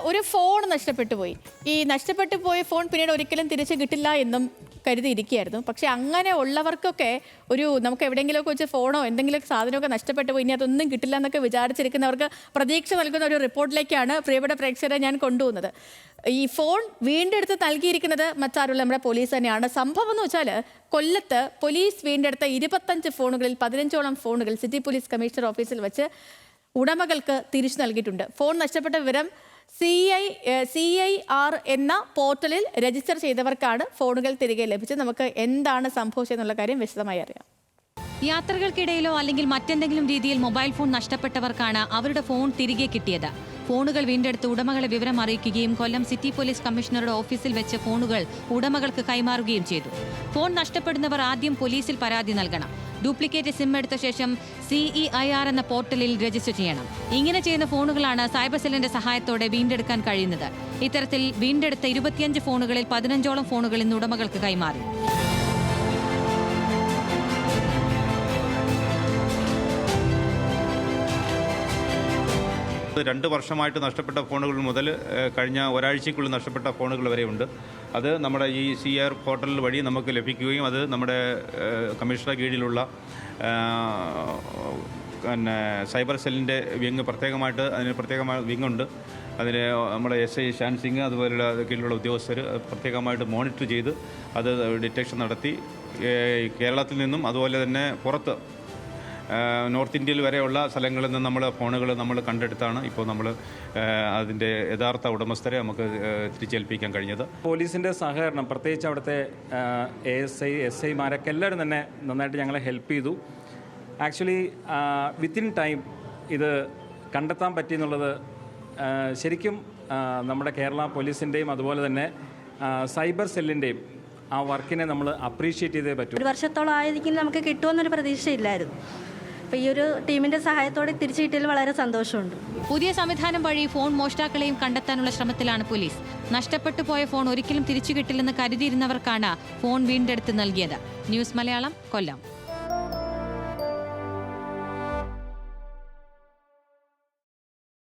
ഒരു ഫോൺ നഷ്ടപ്പെട്ടു പോയി. ഈ നഷ്ടപ്പെട്ടു പോയ ഫോൺ പിന്നീട് ഒരിക്കലും തിരിച്ചു കിട്ടില്ല എന്നും കരുതിയിരിക്കുകയായിരുന്നു. പക്ഷെ അങ്ങനെ ഉള്ളവർക്കൊക്കെ നമുക്ക് എവിടെയെങ്കിലുമൊക്കെ വെച്ച് ഫോണോ എന്തെങ്കിലും സാധനമൊക്കെ നഷ്ടപ്പെട്ടു പോയി, ഇനി അതൊന്നും കിട്ടില്ല എന്നൊക്കെ വിചാരിച്ചിരിക്കുന്നവർക്ക് പ്രതീക്ഷ നൽകുന്ന ഒരു റിപ്പോർട്ടിലേക്കാണ് പ്രിയപ്പെട്ട പ്രേക്ഷകരെ ഞാൻ കൊണ്ടുപോകുന്നത്. ഈ ഫോൺ വീണ്ടെടുത്ത് നൽകിയിരിക്കുന്നത് മറ്റാരുള്ള നമ്മുടെ പോലീസ് തന്നെയാണ്. സംഭവം എന്ന് വെച്ചാൽ കൊല്ലത്ത് പോലീസ് വീണ്ടെടുത്ത 25 ഫോണുകളിൽ 15ഓളം ഫോണുകൾ സിറ്റി പോലീസ് കമ്മീഷണർ ഓഫീസിൽ വെച്ച് ഉടമകൾക്ക് തിരിച്ചു നൽകിയിട്ടുണ്ട്. ഫോൺ നഷ്ടപ്പെട്ട വിവരം CIR എന്ന പോർട്ടലിൽ രജിസ്റ്റർ ചെയ്തവർക്കാണ് ഫോണുകൾ തിരികെ ലഭിച്ചത്. നമുക്ക് എന്താണ് സംഭവിച്ചതെന്നുള്ള കാര്യം വിശദമായി അറിയാം. യാത്രകൾക്കിടയിലോ അല്ലെങ്കിൽ മറ്റെന്തെങ്കിലും രീതിയിൽ മൊബൈൽ ഫോൺ നഷ്ടപ്പെട്ടവർക്കാണ് അവരുടെ ഫോൺ തിരികെ കിട്ടിയത്. ഫോണുകൾ വീണ്ടെടുത്ത് ഉടമകളെ വിവരം അറിയിക്കുകയും കൊല്ലം സിറ്റി പോലീസ് കമ്മീഷണറുടെ ഓഫീസിൽ വെച്ച് ഫോണുകൾ ഉടമകൾക്ക് കൈമാറുകയും ചെയ്തു. ഫോൺ നഷ്ടപ്പെടുന്നവർ ആദ്യം പോലീസിൽ പരാതി നൽകണം. ഡ്യൂപ്ലിക്കേറ്റ് സിം എടുത്ത ശേഷം CEIR എന്ന പോർട്ടലിൽ രജിസ്റ്റർ ചെയ്യണം. ഇങ്ങനെ ചെയ്യുന്ന ഫോണുകളാണ് സൈബർ സെല്ലിന്റെ സഹായത്തോടെ വീണ്ടെടുക്കാൻ കഴിയുന്നത്. ഇത്തരത്തിൽ വീണ്ടെടുത്ത 25 ഫോണുകളിൽ 15ഓളം ഫോണുകൾ ഇന്ന് ഉടമകൾക്ക് കൈമാറി. രണ്ട് വർഷമായിട്ട് നഷ്ടപ്പെട്ട ഫോണുകൾ മുതൽ കഴിഞ്ഞ ഒരാഴ്ചയ്ക്കുള്ളിൽ നഷ്ടപ്പെട്ട ഫോണുകൾ വരെയുണ്ട്. അത് നമ്മുടെ ഈ CIR പോർട്ടൽ വഴി നമുക്ക് ലഭിക്കുകയും അത് നമ്മുടെ കമ്മീഷണറുടെ കീഴിലുള്ള പിന്നെ സൈബർ സെല്ലിൻ്റെ വിങ് പ്രത്യേകമായിട്ട് അതിന് പ്രത്യേകമായ വിങ്ങുണ്ട്. അതിന് നമ്മുടെ SI ഷാൻ സിംഗ് അതുപോലുള്ള കീഴിലുള്ള ഉദ്യോഗസ്ഥർ പ്രത്യേകമായിട്ട് മോണിറ്റർ ചെയ്ത് അത് ഡിറ്റക്ഷൻ നടത്തി കേരളത്തിൽ നിന്നും അതുപോലെ തന്നെ പുറത്ത് നോർത്ത് ഇന്ത്യയിൽ വരെയുള്ള സ്ഥലങ്ങളിൽ നിന്ന് നമ്മൾ ഫോണുകൾ നമ്മൾ കണ്ടെടുത്താണ് ഇപ്പോൾ നമ്മൾ അതിൻ്റെ യഥാർത്ഥ ഉടമസ്ഥരെ നമുക്ക് തിരിച്ചേൽപ്പിക്കാൻ കഴിഞ്ഞത്. പോലീസിൻ്റെ സഹകരണം, പ്രത്യേകിച്ച് അവിടുത്തെ ASI SIമാരൊക്കെ എല്ലാവരും തന്നെ നന്നായിട്ട് ഞങ്ങളെ ഹെൽപ്പ് ചെയ്തു. ആക്ച്വലി വിത്തിൻ ടൈം ഇത് കണ്ടെത്താൻ പറ്റിയെന്നുള്ളത് ശരിക്കും നമ്മുടെ കേരള പോലീസിൻ്റെയും അതുപോലെ തന്നെ സൈബർ സെല്ലിൻ്റെയും ആ വർക്കിനെ നമ്മൾ അപ്രീഷിയേറ്റ് ചെയ്തേ പറ്റും. 1 വർഷത്തോളം ആയിരിക്കും നമുക്ക് കിട്ടുമെന്നൊരു പ്രതീക്ഷയില്ലായിരുന്നു. അപ്പോൾ ഈ ഒരു ടീമിൻ്റെ സഹായത്തോടെ തിരിച്ചു കിട്ടിയതിൽ വളരെ സന്തോഷമുണ്ട്. പുതിയ സംവിധാനം വഴി ഫോൺ മോഷ്ടാക്കളെയും കണ്ടെത്താനുള്ള ശ്രമത്തിലാണ് പോലീസ്. നഷ്ടപ്പെട്ടു പോയ ഫോൺ ഒരിക്കലും തിരിച്ചു കിട്ടില്ലെന്ന് കരുതിയിരുന്നവർക്കാണ് ഫോൺ വീണ്ടെടുത്ത് നൽകിയത്. ന്യൂസ് മലയാളം, കൊല്ലം.